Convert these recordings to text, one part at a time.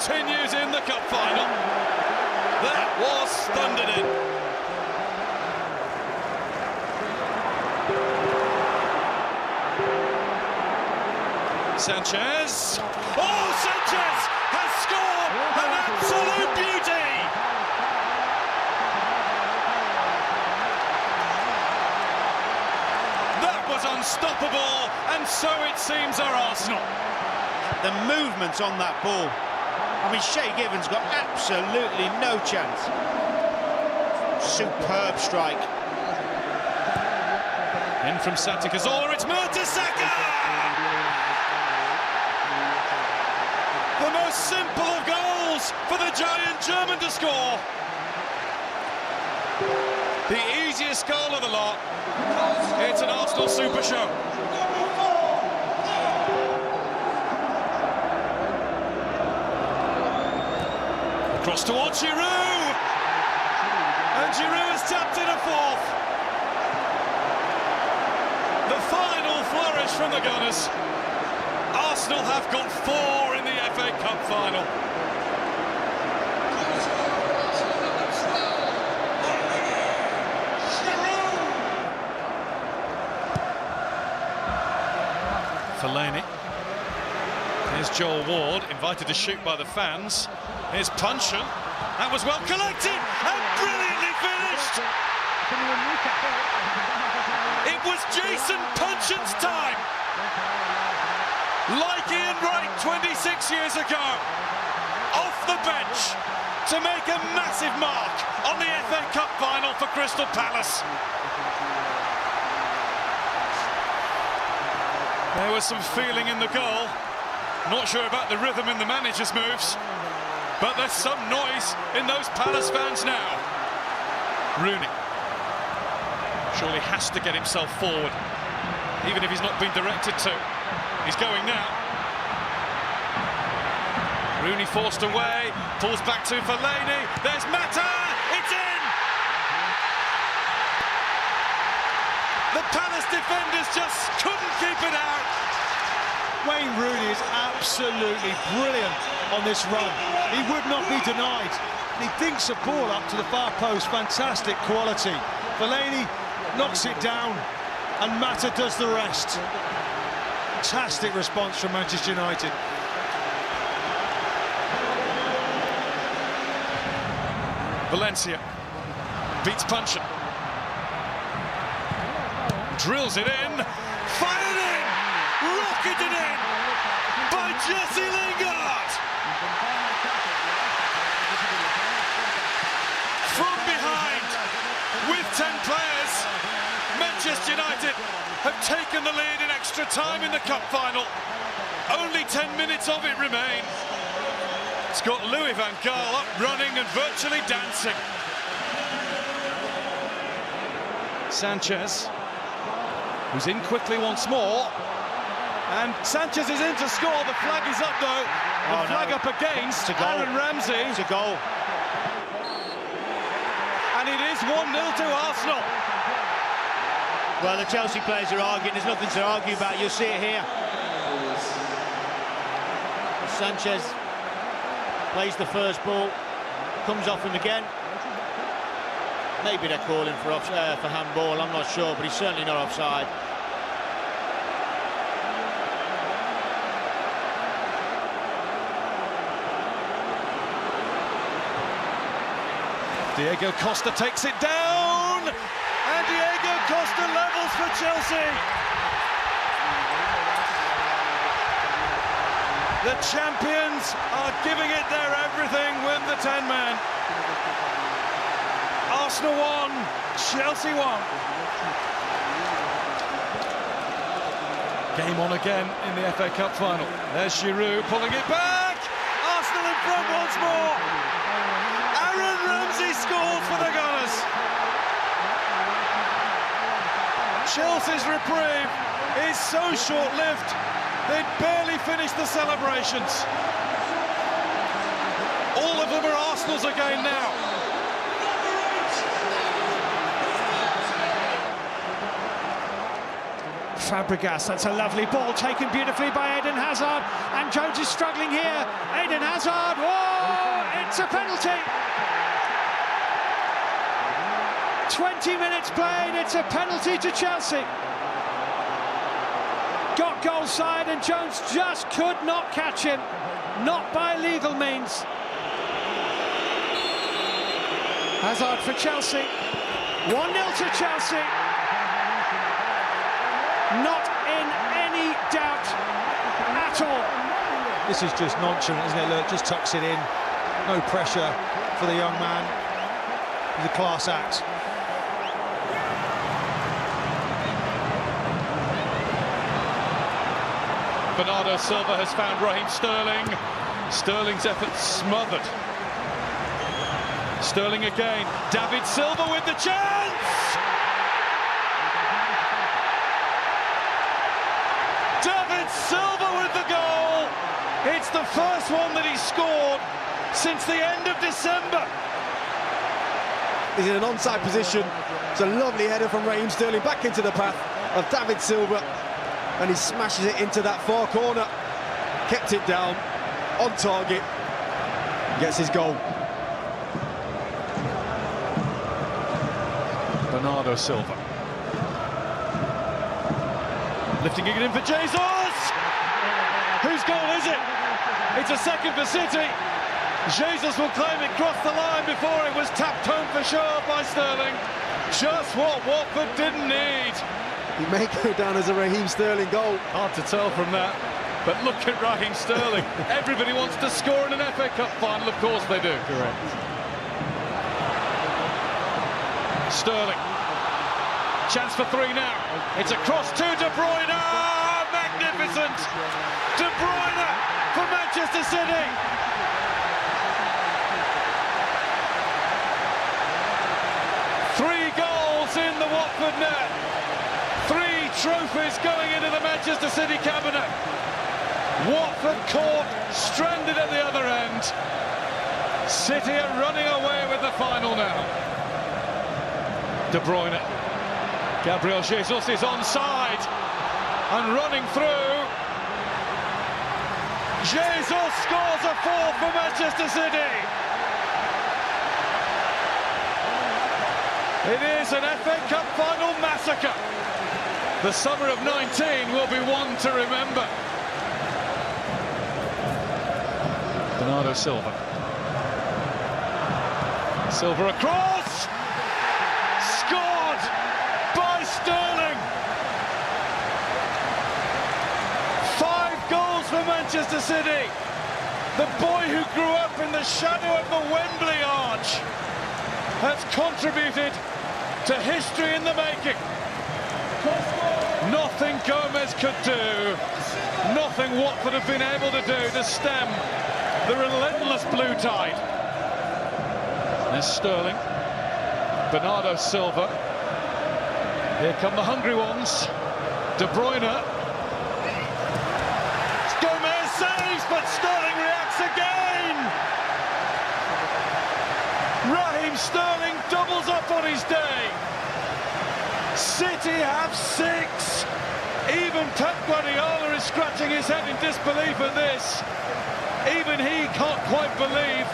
continues in the cup final. That was thundered in. Sanchez. Oh, Sanchez has scored an absolute beauty. That was unstoppable, and so it seems our Arsenal. The movement on that ball. I mean, Shay Given's got absolutely no chance. Superb strike. In from Santi Cazorla, it's Mertesacker! The most simple of goals for the giant German to score. The easiest goal of the lot. It's an Arsenal super show. Across towards Giroud. And Giroud has tapped in a fourth. The final flourish from the Gunners. Arsenal have got 4 in the FA Cup final. Fellaini. Here's Joel Ward, invited to shoot by the fans. Here's Puncheon. That was well collected and brilliantly finished. It was Jason Puncheon's time. Like Ian Wright 26 years ago, off the bench to make a massive mark on the FA Cup final for Crystal Palace. There was some feeling in the goal. Not sure about the rhythm in the manager's moves, but there's some noise in those Palace fans now. Rooney surely has to get himself forward, even if he's not been directed to. He's going now. Rooney forced away, pulls back to Fellaini. There's Mata, it's in! The Palace defenders just couldn't keep it out. Wayne Rooney is absolutely brilliant on this run. He would not be denied. He dinks a ball up to the far post, fantastic quality. Fellaini knocks it down, and Mata does the rest. Fantastic response from Manchester United. Valencia beats Puncheon. Drills it in, fired in, rocketed in by Jesse Lingard. From behind, with 10 players, Manchester United have taken the lead in extra time in the cup final. Only 10 minutes of it remain. It's got Louis van Gaal up running and virtually dancing. Sanchez, who's in quickly once more. And Sanchez is in to score. The flag is up though. The flag up against Aaron Ramsey. It's a goal. And it is 1-0 to Arsenal. Well, the Chelsea players are arguing. There's nothing to argue about. You'll see it here. Sanchez plays the first ball, comes off him again. Maybe they're calling for handball, I'm not sure, but he's certainly not offside. Diego Costa takes it down, and Diego Costa levels for Chelsea. The champions are giving it their everything with the 10-man. Arsenal 1, Chelsea 1. Game on again in the FA Cup final. There's Giroud pulling it back. Arsenal in front once more. Aaron Ramsey scores for the Gunners. Chelsea's reprieve is so short-lived. They'd barely finished the celebrations. All of them are Arsenal's again now. Fabregas, that's a lovely ball taken beautifully by Eden Hazard, and Jones is struggling here. Eden Hazard, whoa, it's a penalty. 20 minutes played, it's a penalty to Chelsea. Got goal side and Jones just could not catch him, not by legal means. Hazard for Chelsea, 1-0 to Chelsea. Not in any doubt at all. This is just nonchalant, isn't it? Look, just tucks it in. No pressure for the young man. He's a class act. Bernardo Silva has found Raheem Sterling. Sterling's effort smothered. Sterling again. David Silva with the chance! David Silva with the goal! It's the first one that he scored since the end of December. He's in an onside position. It's a lovely header from Raheem Sterling back into the path of David Silva, and he smashes it into that far corner. Kept it down, on target, gets his goal. Bernardo Silva. Lifting it in for Jesus! Whose goal is it? It's a second for City. Jesus will claim it crossed the line before it was tapped home for sure by Sterling. Just what Watford didn't need. He may go down as a Raheem Sterling goal. Hard to tell from that, but look at Raheem Sterling. Everybody wants to score in an FA Cup final, of course they do. Correct. Sterling. Chance for three now. It's a cross to De Bruyne. Magnificent. De Bruyne for Manchester City. Three goals in the Watford net. Three trophies going into the Manchester City cabinet. Watford caught stranded at the other end. City are running away with the final now. De Bruyne. Gabriel Jesus is onside and running through. Jesus scores a fourth for Manchester City. It is an FA Cup final massacre. The summer of 19 will be one to remember. Bernardo Silva. Silva across. Scored by Sterling. 5 goals for Manchester City. The boy who grew up in the shadow of the Wembley arch has contributed to history in the making. Nothing Gomez could do, nothing Watford have been able to do to stem the relentless blue tide. There's Sterling, Bernardo Silva. Here come the hungry ones. De Bruyne. Gomez saves, but Sterling reacts again. Raheem Sterling doubles up on his day. City have 6. Even Pep Guardiola is scratching his head in disbelief at this. Even he can't quite believe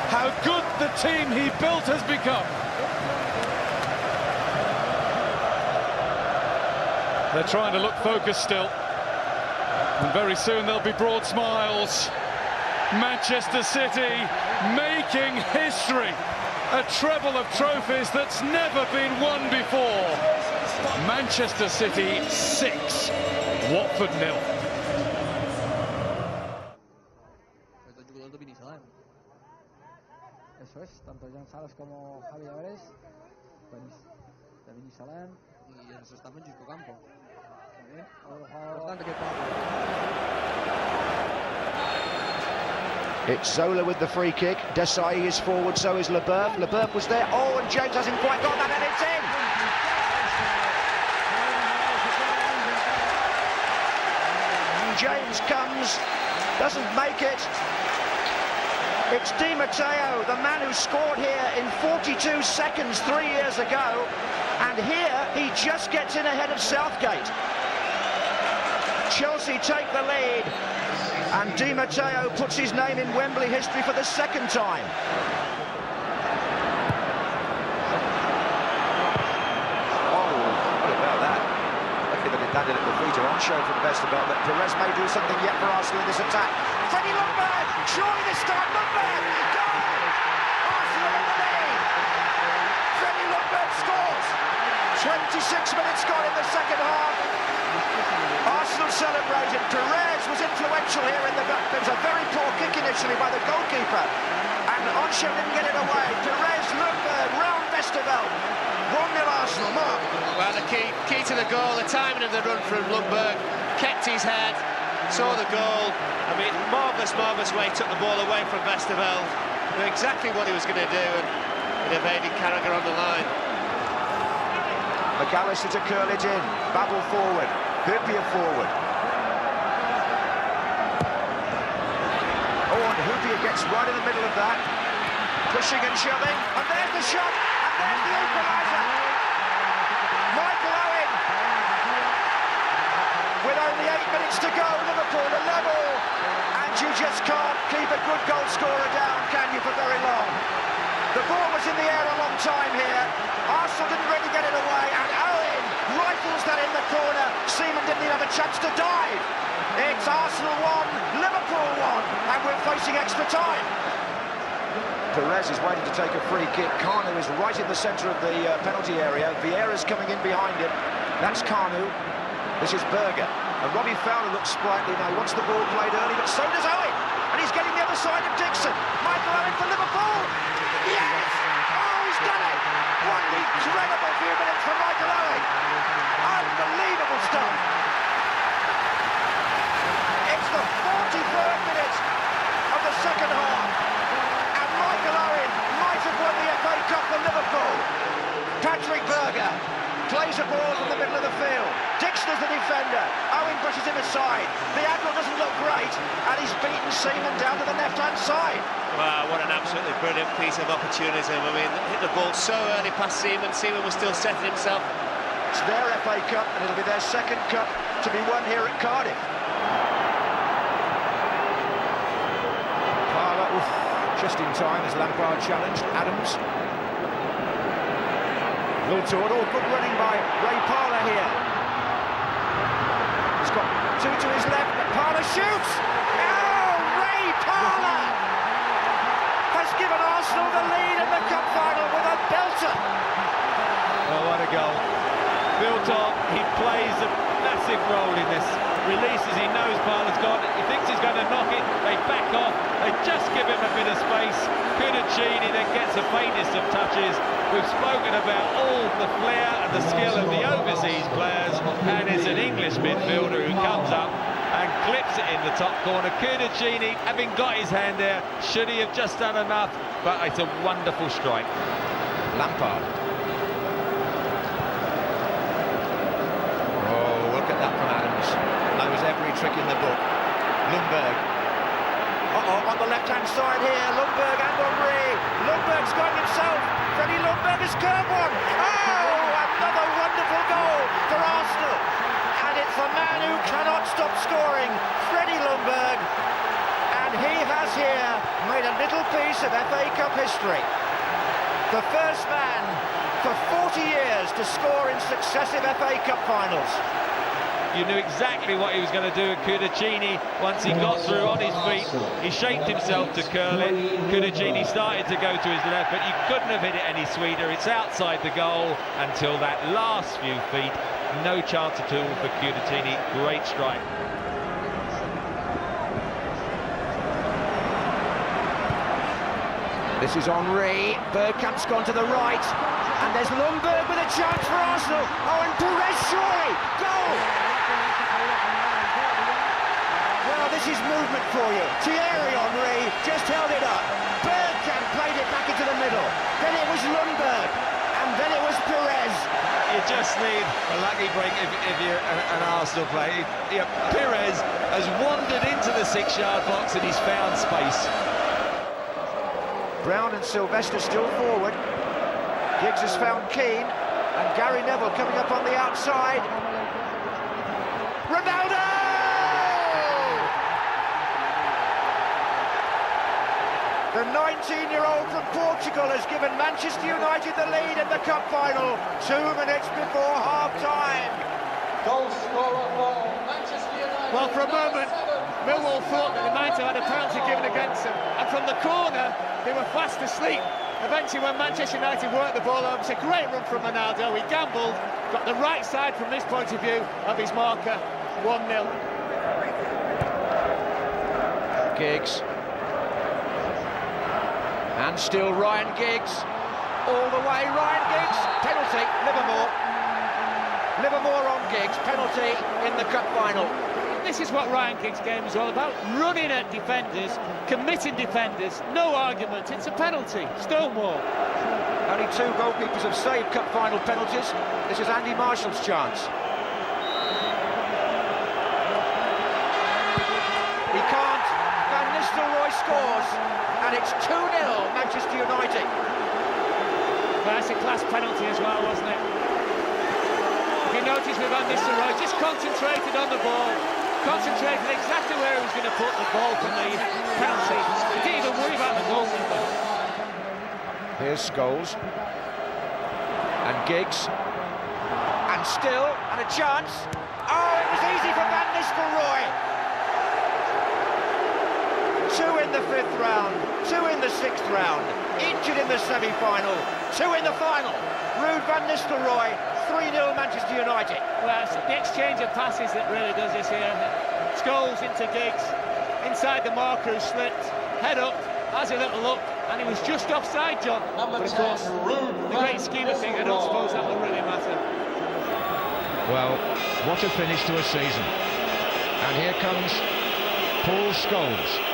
how good the team he built has become. They're trying to look focused still. And very soon there'll be broad smiles. Manchester City making history. A treble of trophies that's never been won before. Manchester City 6, Watford 0. Eso es, tanto Jan Salas como Javi Álvarez, pues David Salam y en su staff en Chico Campo. Muy bien, importante que It's Zola with the free kick. Desai is forward, so is Leboeuf. Leboeuf was there. Oh, and James hasn't quite got that, and it's in! James comes, doesn't make it. It's Di Matteo, the man who scored here in 42 seconds 3 years ago, and here he just gets in ahead of Southgate. Chelsea take the lead, and Di Matteo puts his name in Wembley history for the second time. Landed at the feet of Oncho from Vesterveld, but Perez may do something yet for Arsenal in this attack. Freddie Ljungberg, surely this time, Ljungberg, goal! Arsenal in the lead! Freddie Ljungberg scores! 26 minutes gone in the second half. Arsenal celebrated. Perez was influential here in the back. There was a very poor kick initially by the goalkeeper, and Oncho didn't get it away. Perez, Ljungberg, round Vesterveld. 1-0 Arsenal, Mark. Well, the key to the goal, the timing of the run from Ljungberg, kept his head, saw the goal. I mean, marvellous way he took the ball away from Vesterveld. Knew exactly what he was going to do, and it evaded Carragher on the line. McAllister to curl it in. Babel forward. Hyypiä forward. Oh, and Hyypiä gets right in the middle of that. Pushing and shoving, and there's the shot, and there's the equaliser. Michael Owen. With only 8 minutes to go, Liverpool are level. And you just can't keep a good goal scorer down, can you, for very long? The ball was in the air a long time here. Arsenal didn't really get it away, and Owen rifles that in the corner. Seaman didn't even have a chance to dive. It's Arsenal 1, Liverpool 1, and we're facing extra time. Perez is waiting to take a free kick. Kanu is right in the centre of the penalty area. Vieira's coming in behind him. That's Kanu. This is Berger. And Robbie Fowler looks sprightly now. Wants the ball played early, but so does Owen. And he's getting the other side of Dixon. Michael Owen for Liverpool. Yes! Oh, he's done it! What an incredible few minutes from Michael Owen. Unbelievable stuff. It's the 43rd minute of the second half. Michael Owen might have won the FA Cup for Liverpool. Patrick Berger plays a ball from the middle of the field. Dixon is the defender. Owen brushes him aside. The angle doesn't look great, and he's beaten Seaman down to the left-hand side. Wow, what an absolutely brilliant piece of opportunism. I mean, hit the ball so early past Seaman. Seaman was still setting himself. It's their FA Cup, and it'll be their second cup to be won here at Cardiff. Just in time as Lampard challenged Adams. Lord, all good running by Ray Parlour here. He's got two to his left, but Parlour shoots! Oh, Ray Parlour has given Arsenal the lead in the cup final with a belter. Oh, what a goal. Built on, he plays a massive role in this. Releases, he knows Parlour's got it, he thinks he's going to knock it, they back off, they just give him a bit of space. Cudicini then gets the faintest of touches. We've spoken about all the flair and the skill of the overseas players, and it's an English midfielder who comes up and clips it in the top corner. Cudicini, having got his hand there, should he have just done enough? But it's a wonderful strike. Lampard. Oh, look at that from Adams. Knows every trick in the book. Ljungberg. On the left-hand side here, Ljungberg and Henry. Ljungberg's got himself. Freddie Ljungberg has curved one. Oh, another wonderful goal for Arsenal. And it's the man who cannot stop scoring, Freddie Ljungberg. And he has here made a little piece of FA Cup history. The first man for 40 years to score in successive FA Cup finals. You knew exactly what he was going to do with Cudicini once he got through on his feet. He shaped himself to curl it. Cudicini started to go to his left, but you couldn't have hit it any sweeter. It's outside the goal until that last few feet. No chance at all for Cudicini. Great strike. This is Henry. Bergkamp's gone to the right. And there's Ljungberg with a chance for Arsenal. Oh, and Perez surely. Goal! Well, this is movement for you. Thierry Henry just held it up. Bergkamp played it back into the middle. Then it was Ljungberg. And then it was Perez. You just need a lucky break if you're an Arsenal player. Perez has wandered into the 6-yard box and he's found space. Brown and Sylvester still forward. Giggs has found Keane, and Gary Neville coming up on the outside. Ronaldo! The 19-year-old from Portugal has given Manchester United the lead in the cup final 2 minutes before half-time. Well, for a moment, Millwall thought that they might have had a penalty given against them, and from the corner, they were fast asleep. Eventually, when Manchester United worked the ball over, it's a great run from Ronaldo. He gambled, got the right side from his point of view of his marker, 1-0. Giggs. And still Ryan Giggs. All the way, Ryan Giggs. Penalty, Livermore. Livermore on Giggs, penalty in the cup final. This is what Ryan Giggs' game is all about, running at defenders, committing defenders, no argument, it's a penalty, Stonewall. Only 2 goalkeepers have saved cup final penalties. This is Andy Marshall's chance. He can't. Van Nistelrooy scores, and it's 2-0 Manchester United. Well, that's a class penalty as well, wasn't it? If you notice with Van Nistelrooy, just concentrated on the ball, concentrated exactly where he was going to put the ball from the penalty. He didn't even worry about the goalkeeper. Here's Scholes. And Giggs. And still, and a chance. Oh, it was easy for Van Nistelrooy. 2 in the 5th round, 2 in the 6th round, injured in the semi-final, 2 in the final. Ruud van Nistelrooy, 3-0 Manchester United. Well, it's the exchange of passes that really does this here. Scholes into Giggs, inside the marker who slipped, head up, has a little look, and he was just offside, John. But of course, in the great scheme of things, I don't suppose that will really matter. Well, what a finish to a season. And here comes Paul Scholes.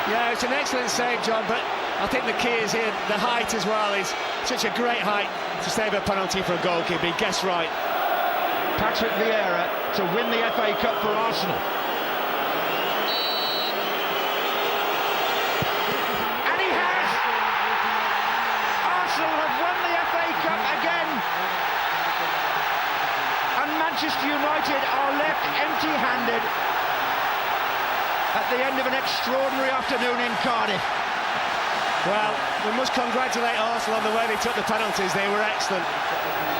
Yeah, it's an excellent save, John, but I think the key is here, the height as well. Is such a great height to save a penalty for a goalkeeper. He guessed right. Patrick Vieira to win the FA Cup for Arsenal. And he has! Arsenal have won the FA Cup again. And Manchester United are left empty-handed at the end of an extraordinary afternoon in Cardiff. Well, we must congratulate Arsenal on the way they took the penalties. They were excellent.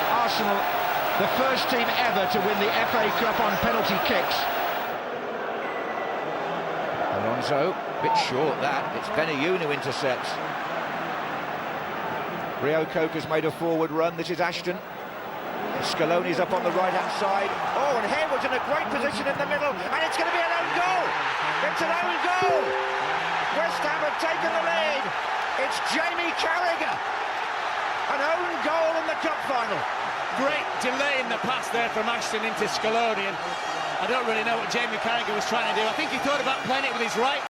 Arsenal, the first team ever to win the FA Cup on penalty kicks. Alonso, bit short that. It's Benayoun who intercepts. Rio Coker's made a forward run. This is Ashton. Scaloni's up on the right-hand side. Oh, and Hayward's in a great position in the middle, and it's going to be an own goal. It's an own goal. West Ham have taken the lead. It's Jamie Carragher. An own goal in the cup final. Great delay in the pass there from Ashton into Scaloni, and I don't really know what Jamie Carragher was trying to do. I think he thought about playing it with his right